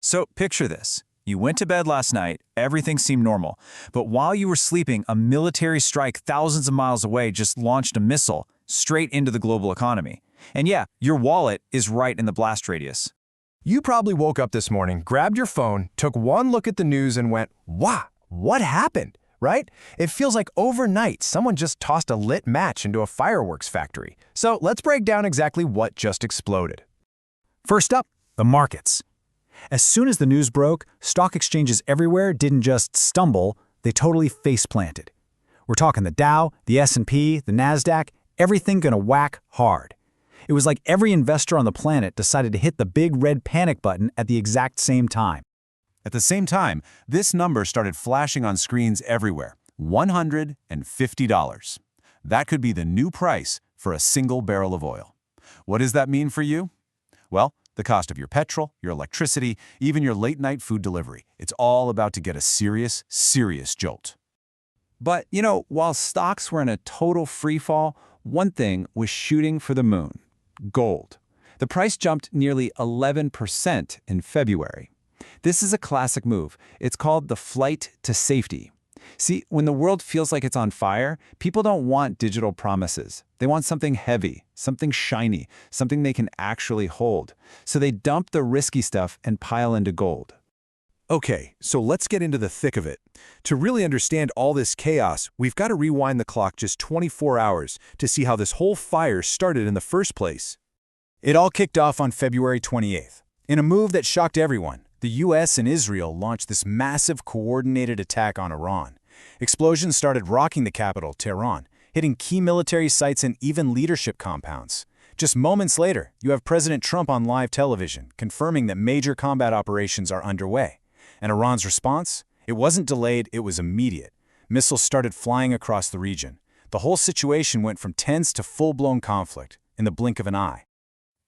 So picture this. You went to bed last night, everything seemed normal. But while you were sleeping, a military strike thousands of miles away just launched a missile straight into the global economy. And yeah, your wallet is right in the blast radius. You probably woke up this morning, grabbed your phone, took one look at the news and went, wow, what happened? Right? It feels like overnight someone just tossed a lit match into a fireworks factory. So let's break down exactly what just exploded. First up, the markets. As soon as the news broke, stock exchanges everywhere didn't just stumble, they totally face-planted. We're talking the Dow, the S&P, the NASDAQ, everything gonna whack hard. It was like every investor on the planet decided to hit the big red panic button at the exact same time. At the same time, this number started flashing on screens everywhere, $150. That could be the new price for a single barrel of oil. What does that mean for you? Well, the cost of your petrol, your electricity, even your late-night food delivery. It's all about to get a serious, serious jolt. But, while stocks were in a total freefall, one thing was shooting for the moon: gold. The price jumped nearly 11% in February. This is a classic move. It's called the flight to safety. See, when the world feels like it's on fire, people don't want digital promises. They want something heavy, something shiny, something they can actually hold. So they dump the risky stuff and pile into gold. Okay, so let's get into the thick of it. To really understand all this chaos, we've got to rewind the clock just 24 hours to see how this whole fire started in the first place. It all kicked off on February 28th. In a move that shocked everyone, the US and Israel launched this massive coordinated attack on Iran. Explosions started rocking the capital, Tehran, hitting key military sites and even leadership compounds. Just moments later, you have President Trump on live television, confirming that major combat operations are underway. And Iran's response? It wasn't delayed, it was immediate. Missiles started flying across the region. The whole situation went from tense to full-blown conflict in the blink of an eye.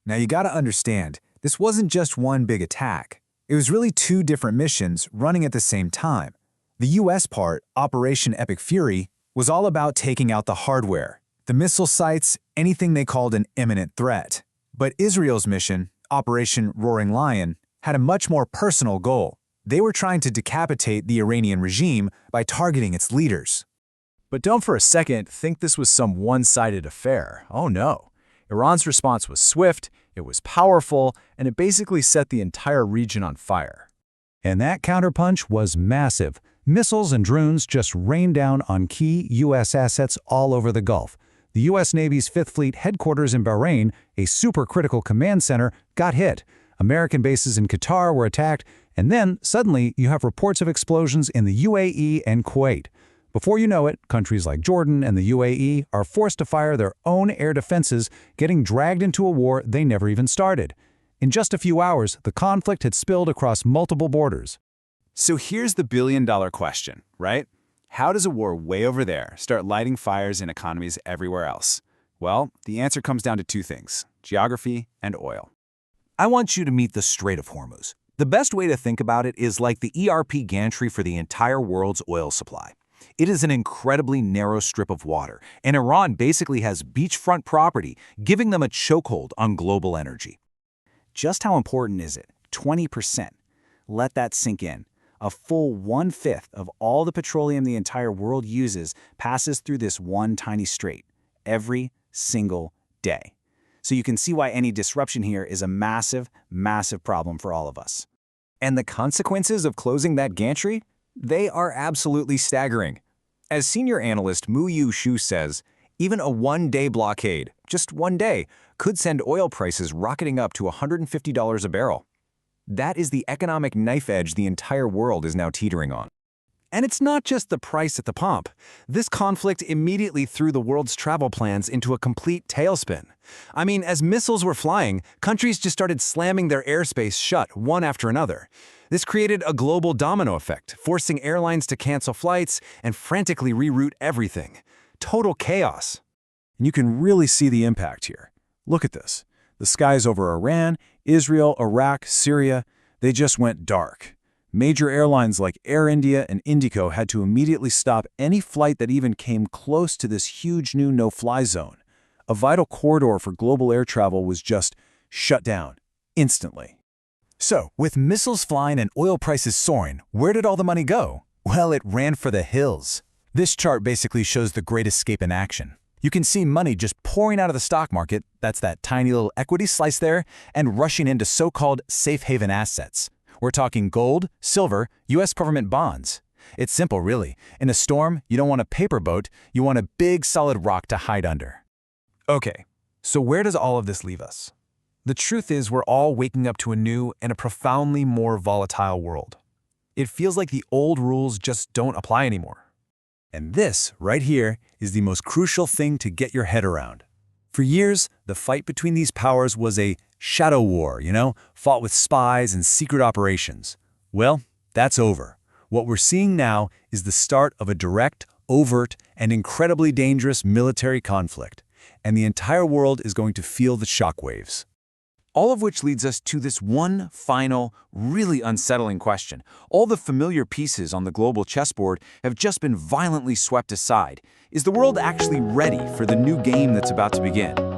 Now you gotta understand, this wasn't just one big attack. It was really two different missions running at the same time. The US part, Operation Epic Fury, was all about taking out the hardware, the missile sites, anything they called an imminent threat. But Israel's mission, Operation Roaring Lion, had a much more personal goal. They were trying to decapitate the Iranian regime by targeting its leaders. But don't for a second think this was some one-sided affair. Oh no. Iran's response was swift, it was powerful, and it basically set the entire region on fire. And that counterpunch was massive. Missiles and drones just rained down on key U.S. assets all over the Gulf. The U.S. Navy's 5th Fleet headquarters in Bahrain, a supercritical command center, got hit. American bases in Qatar were attacked, and then, suddenly, you have reports of explosions in the UAE and Kuwait. Before you know it, countries like Jordan and the UAE are forced to fire their own air defenses, getting dragged into a war they never even started. In just a few hours, the conflict had spilled across multiple borders. So here's the billion-dollar question, right? How does a war way over there start lighting fires in economies everywhere else? Well, the answer comes down to two things: geography and oil. I want you to meet the Strait of Hormuz. The best way to think about it is like the ERP gantry for the entire world's oil supply. It is an incredibly narrow strip of water, and Iran basically has beachfront property, giving them a chokehold on global energy. Just how important is it? 20%. Let that sink in. A full 1/5 of all the petroleum the entire world uses passes through this one tiny strait every single day. So you can see why any disruption here is a massive, massive problem for all of us. And the consequences of closing that gantry? They are absolutely staggering. As senior analyst Mu Yu Shu says, even a one-day blockade, just one day, could send oil prices rocketing up to $150 a barrel. That is the economic knife edge the entire world is now teetering on. And it's not just the price at the pump. This conflict immediately threw the world's travel plans into a complete tailspin. I mean, as missiles were flying, countries just started slamming their airspace shut one after another. This created a global domino effect, forcing airlines to cancel flights and frantically reroute everything. Total chaos. And you can really see the impact here. Look at this. The skies over Iran, Israel, Iraq, Syria, they just went dark. Major airlines like Air India and Indigo had to immediately stop any flight that even came close to this huge new no-fly zone. A vital corridor for global air travel was just shut down, instantly. So, with missiles flying and oil prices soaring, where did all the money go? Well, it ran for the hills. This chart basically shows the great escape in action. You can see money just pouring out of the stock market, that's that tiny little equity slice there, and rushing into so-called safe haven assets. We're talking gold, silver, U.S. government bonds. It's simple, really. In a storm, you don't want a paper boat, you want a big solid rock to hide under. Okay, so where does all of this leave us? The truth is we're all waking up to a new and a profoundly more volatile world. It feels like the old rules just don't apply anymore. And this, right here, is the most crucial thing to get your head around. For years, the fight between these powers was a shadow war, fought with spies and secret operations. Well, that's over. What we're seeing now is the start of a direct, overt, and incredibly dangerous military conflict. And the entire world is going to feel the shockwaves. All of which leads us to this one final, really unsettling question. All the familiar pieces on the global chessboard have just been violently swept aside. Is the world actually ready for the new game that's about to begin?